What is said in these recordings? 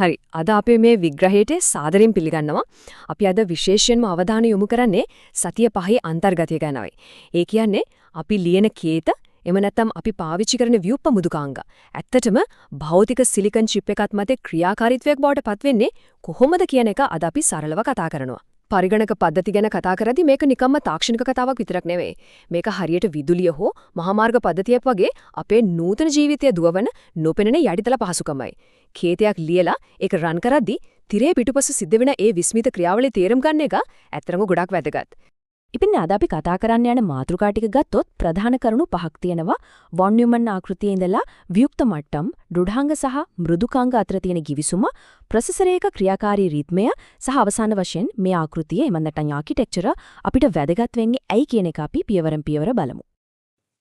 හරි. අද අපේ මේ විග්‍රහයට සාදරයෙන් පිළිගන්නවා. අපි අද විශේෂයෙන්ම අවධානය යොමු කරන්නේ සතිය පහේ අන්තර්ගතය ගැනයි. ඒ කියන්නේ අපි ලියන කේත එම නැත්නම් අපි පාවිච්චි කරන ව්‍යුප්පමුදුකාංග. ඇත්තටම භෞතික සිලිකන් චිප් එකත් මත ක්‍රියාකාරීත්වයක් බවට පත් වෙන්නේ කොහොමද කියන එක අද අපි සරලව කතා කරනවා. පරිගණක පද්ධති ගැන කතා කරද්දී මේක නිකම්ම තාක්ෂණික කතාවක් විතරක් නෙවෙයි. මේක හරියට විදුලිය හෝ මහාමාර්ග පද්ධතියක් වගේ අපේ නූතන ජීවිතය දුවවන නොපෙනෙන යටිතල පහසුකමයි. කේතයක් ලියලා ඒක රන් කරද්දී තිරේ පිටුපස සිද්ධ වෙන ඒ විස්මිත ක්‍රියාවලිය තේරුම් ගන්න එක ඇත්තටම ගොඩක් වැදගත්. ඉතින් අද අපි කතා කරන්න යන මාතෘකා ටික ගත්තොත් ප්‍රධාන කරුණු පහක් තියෙනවා. වොන් නියුමන් ආකෘතියේ ඉඳලා වියුක්ත මට්ටම්, දෘඩාංග සහ මෘදුකාංග අතර තියෙන ගිවිසුම, ප්‍රොසෙසරයක ක්‍රියාකාරී රිද්මය සහ අවසාන වශයෙන් මේ ආකෘතියේ එමන් නැත්නම් ආකිටෙක්චර අපිට වැදගත් වෙන්නේ ඇයි කියන එක අපි පියවරෙන් පියවර බලමු.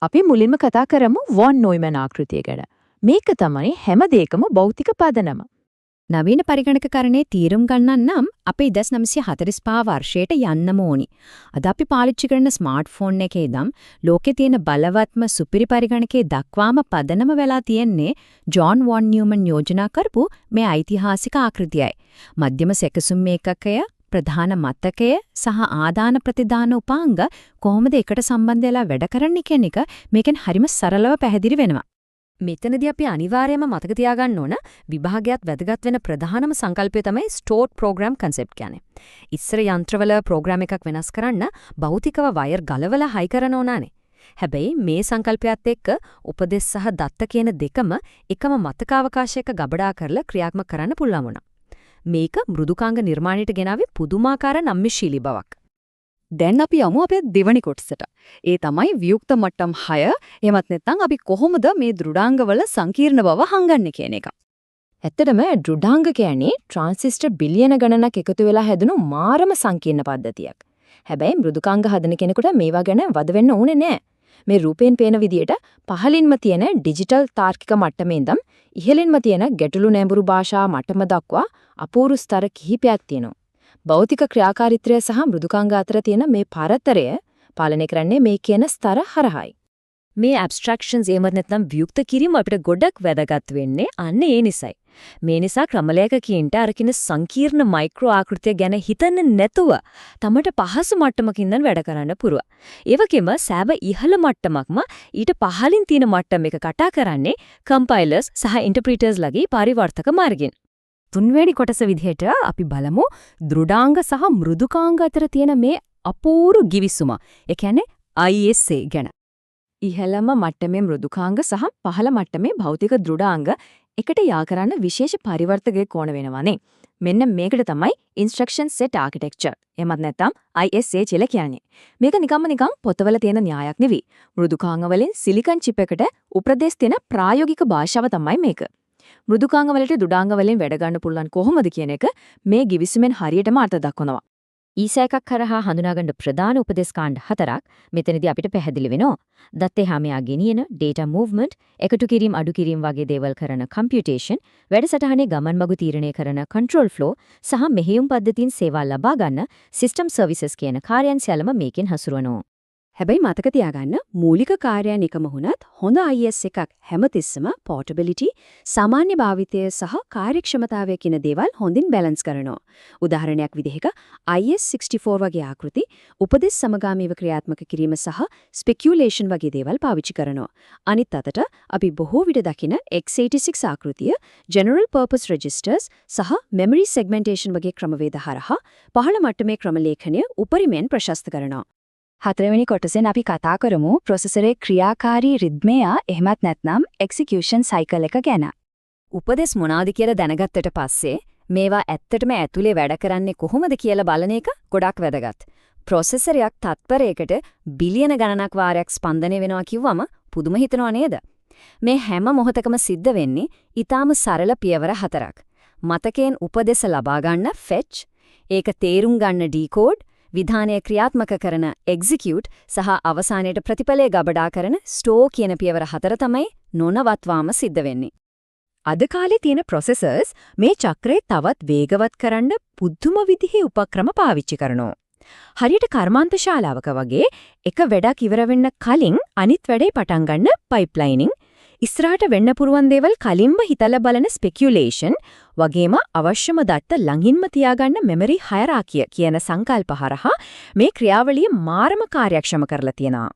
අපි මුලින්ම කතා කරමු වොන් නියුමන් ආකෘතිය ගැන. මේක තමයි හැම දෙයකම භෞතික පදනම. නවීන පරිගණකකරණයේ තීරුම් ගන්නන් නම් අපේ 1945 වර්ෂයට යන්නම ඕනි. අද අපි පාවිච්චි කරන ස්මාර්ට්ෆෝන් එකේ ඉඳන් ලෝකේ තියෙන බලවත්ම සුපිරි පරිගණකයේ දක්වාම පදනම වෙලා තියෙන්නේ ජෝන් වොන් නියුමන් යෝජනා කරපු මේ ඓතිහාසික ආකෘතියයි. මධ්‍යම සැකසුම් ඒකකය, ප්‍රධාන මතකය සහ ආදාන ප්‍රතිදාන උපාංග කොහොමද එකට සම්බන්ධ වෙලා වැඩ කරන්නේ කියන එක මේකෙන් හරිම සරලව පැහැදිලි වෙනවා. මෙතනදී අපි අනිවාර්යයෙන්ම මතක තියාගන්න ඕන විභාගයත් වැදගත් වෙන ප්‍රධානම සංකල්පය තමයි ස්ටෝර්ඩ් ප්‍රෝග්‍රෑම් කන්සෙප්ට් කියන්නේ. ඉස්සර යන්ත්‍රවල ප්‍රෝග්‍රෑම් එකක් වෙනස් කරන්න භෞතිකව වයර් ගලවලා හයි කරන ඕනානේ. හැබැයි මේ සංකල්පයත් එක්ක උපදෙස් සහ දත්ත කියන දෙකම එකම මතකාවකාශයක ගබඩා කරලා ක්‍රියාත්මක කරන්න පුළුවන් වුණා. මේක මෘදුකාංග නිර්මාණයට ගෙනාවේ පුදුමාකාර නම්‍යශීලී බවක්. දැන් අපි යමු අපේ දෙවනි කොටසට. ඒ තමයි වියුක්ත මට්ටම් 6. එහෙමත් නැත්නම් අපි කොහොමද මේ දෘඩාංගවල සංකීර්ණ බව හංගන්නේ කියන එක. ඇත්තටම දෘඩාංග කියන්නේ ට්‍රාන්සිස්ටර් බිලියන ගණනක් එකතු වෙලා හැදුණු මාරම සංකීර්ණ පද්ධතියක්. හැබැයි මෘදුකාංග හදන කෙනෙකුට මේවා ගැන වද වෙන්න ඕනේ නෑ. මේ රූපයෙන් පේන විදියට පහළින්ම තියෙන ඩිජිටල් තාර්කික මට්ටමේ ඉඳන් ඉහළින්ම තියෙන ගැටළු නැඹුරු භාෂා මට්ටම දක්වා අපූර්ව ස්තර කිහිපයක් තියෙනවා. භෞතික ක්‍රියාකාරීත්වය සහ මෘදුකාංග අතර තියෙන මේ පරතරය පාලනය කරන්නේ මේ කියන ස්තර හරහායි. මේ ඇබ්ස්ට්‍රැක්ෂන්ස් එහෙම නැත්නම් වියුක්ත කිරීම අපිට ගොඩක් වැදගත් වෙන්නේ අන්න ඒ නිසයි. මේ නිසා ක්‍රමලේඛකයින්ට අරකින සංකීර්ණ මයික්‍රෝ ආකෘතිය ගැන හිතන්නේ නැතුව තමට පහසු මට්ටමකින් ඉඳන් වැඩ කරන්න පුරුව. ඒ වගේම සෑම ඉහළ මට්ටමක්ම ඊට පහළින් තියෙන මට්ටම එක කතා කරන්නේ කම්පයිලර්ස් සහ ඉන්ටර්ප්‍රීටර්ස් ලගේ පරිවර්තක මාර්ගෙන්. තුන්වෙනි කොටස විදිහට අපි බලමු දෘඩාංග සහ මෘදුකාංග අතර තියෙන මේ අපූර්ව ගිවිසුම. ඒ කියන්නේ ISA ගැන. ඉහළම මට්ටමේ මෘදුකාංග සහ පහළ මට්ටමේ භෞතික දෘඩාංග එකට යා කරන්න විශේෂ පරිවර්තකයක් ඕන වෙනවානේ. මෙන්න මේකට තමයි ඉන්ස්ට්‍රක්ෂන් සෙට් ආකිටෙක්චර්. එහෙමත් නැත්නම් ISA කියලා කියන්නේ. මේක නිකන් පොතවල තියෙන න්‍යායක් නෙවෙයි. මෘදුකාංග වලින් සිලිකන් චිප් එකට උපදෙස් දෙන ප්‍රායෝගික භාෂාව තමයි මේක. මෘදුකාංග වලට දෘඩාංග වලින් වැඩ ගන්න පුළුවන් කොහොමද කියන එක මේ ගිවිසුමෙන් හරියටම අර්ථ දක්වනවා. ඊසා එකක් කරහා හඳුනාගන්න ප්‍රධාන උපදේශ කාණ්ඩ 4ක් මෙතනදී අපිට පැහැදිලි වෙනවා. දත්තේ හැමයා ගෙනියන data movement, එකතු කිරීම අඩු කිරීම වගේ දේවල් කරන computation, වැඩසටහනේ ගමන් මගු තීරණය කරන control flow සහ මෙහෙයුම් පද්ධතියින් සේවා ලබා ගන්න system services කියන කාර්යයන් සියල්ලම මේකෙන් හසුරවනවා. හැබැයි මතක තියාගන්න මූලික කාර්යයන් එකම වුණත් හොඳ IS එකක් හැමතිස්සම portability, සාමාන්‍ය භාවිතය සහ කාර්යක්ෂමතාවය කියන දේවල් හොඳින් බැලන්ස් කරනවා. උදාහරණයක් විදිහක IS-64 වගේ ආකෘති උපදෙස් සමගාමීව ක්‍රියාත්මක කිරීම සහ speculation වගේ දේවල් පාවිච්චි කරනවා. අනිත් අතට අපි බොහෝ විට දකින x86 ආකෘතිය general purpose registers සහ memory segmentation වගේ ක්‍රමවේද හරහා පහළ මට්ටමේ ක්‍රම ලේඛනය උපරිමයෙන් ප්‍රශස්ත කරනවා. හතරවෙනි කොටසෙන් අපි කතා කරමු ප්‍රොසෙසරේ ක්‍රියාකාරී රිද්මය එහෙමත් නැත්නම් එක්සිකියුෂන් සයිකල් එක ගැන. උපදෙස් මොනවාද කියලා දැනගත්තට පස්සේ මේවා ඇත්තටම ඇතුලේ වැඩ කරන්නේ කොහොමද කියලා බලන එක ගොඩක් වැදගත්. ප්‍රොසෙසරයක් තත්පරයකට බිලියන ගණනක් වාරයක් ස්පන්දනය වෙනවා කිව්වම පුදුම හිතනවා නේද? මේ හැම මොහොතකම සිද්ධ වෙන්නේ ඊටාම සරල පියවර 4ක්. මතකයෙන් උපදෙස් ලබා ගන්න fetch, ඒක තේරුම් ගන්න decode, විධානය ක්‍රියාත්මක කරන execute සහ අවසානයේට ප්‍රතිඵලය ගබඩා කරන store කියන පියවර 4 තමයි නොනවත්වාම සිද්ධ වෙන්නේ. අද කාලේ තියෙන processors මේ චක්‍රය තවත් වේගවත් කරන්න පුදුම විදිහේ උපක්‍රම පාවිච්චි කරනවා. හරියට කර්මාන්ත ශාලාවක වගේ එක වැඩක් ඉවර වෙන්න කලින් අනිත් වැඩේ පටන් ගන්න පයිප්ලයිනින්, ඉස්සරහට වෙන්න පුරුවන් දේවල් කලින්ම හිතලා බලන ස්පෙකියුලේෂන් වගේම අවශ්‍යම දත්ත ළඟින්ම තියාගන්න මෙමරි හයරාකිය කියන සංකල්ප හරහා මේ ක්‍රියාවලිය මාරම කාර්යක්ෂම කරලා තියෙනවා.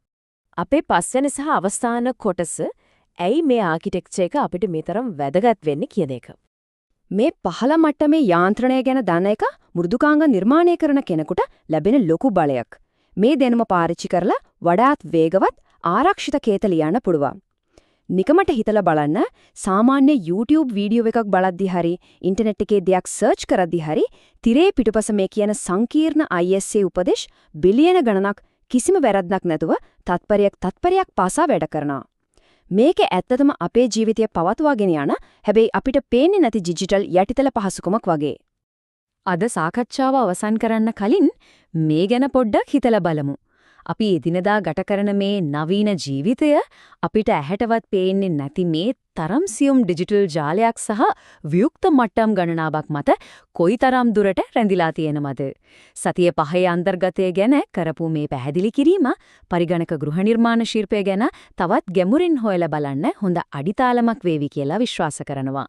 අපේ පස්වෙනි සහ අවසාන කොටස ඇයි මේ ආකිටෙක්චර් එක අපිට මේ තරම් වැදගත් වෙන්නේ කියන එක. මේ පහළ මට්ටමේ යාන්ත්‍රණය ගැන දන්න එක මෘදුකාංග නිර්මාණය කරන කෙනෙකුට ලැබෙන ලොකු බලයක්. මේ දැනුම පාවිච්චි කරලා වඩාත් වේගවත් ආරක්ෂිත කේත ලියන්න පුළුවන්. නිකමට හිතලා බලන්න සාමාන්‍ය YouTube වීඩියෝ එකක් බලද්දි හරි ඉන්ටර්නෙට් එකේ දෙයක් සර්ච් කරද්දි හරි තිරේ පිටුපස මේ කියන සංකීර්ණ ISA උපදේශ බිලියන ගණනක් කිසිම වැරද්දක් නැතුව තත්පරයක් පාසා වැඩ කරනවා. මේක ඇත්තටම අපේ ජීවිතය පවත්වාගෙන යන හැබැයි අපිට පේන්නේ නැති ඩිජිටල් යටිතල පහසුකමක් වගේ. අද සාකච්ඡාව අවසන් කරන්න කලින් මේ ගැන පොඩ්ඩක් හිතලා බලමු. අපි එදිනදා ගත කරන මේ නවීන ජීවිතය අපිට ඇහැටවත් පේන්නේ නැති මේ තරම් සියුම් ඩිජිටල් ජාලයක් සහ වියුක්ත මට්ටම් ගණනාවක් මත කොයිතරම් දුරට රැඳිලා තියෙනවද? සතිය පහේ අන්තර්ගතය ගැන කරපු මේ පැහැදිලි කිරීම පරිගණක ගෘහ නිර්මාණ ශිල්පය ගැන තවත් ගැඹුරින් හොයලා බලන්න හොඳ අඩිතාලමක් වේවි කියලා විශ්වාස කරනවා.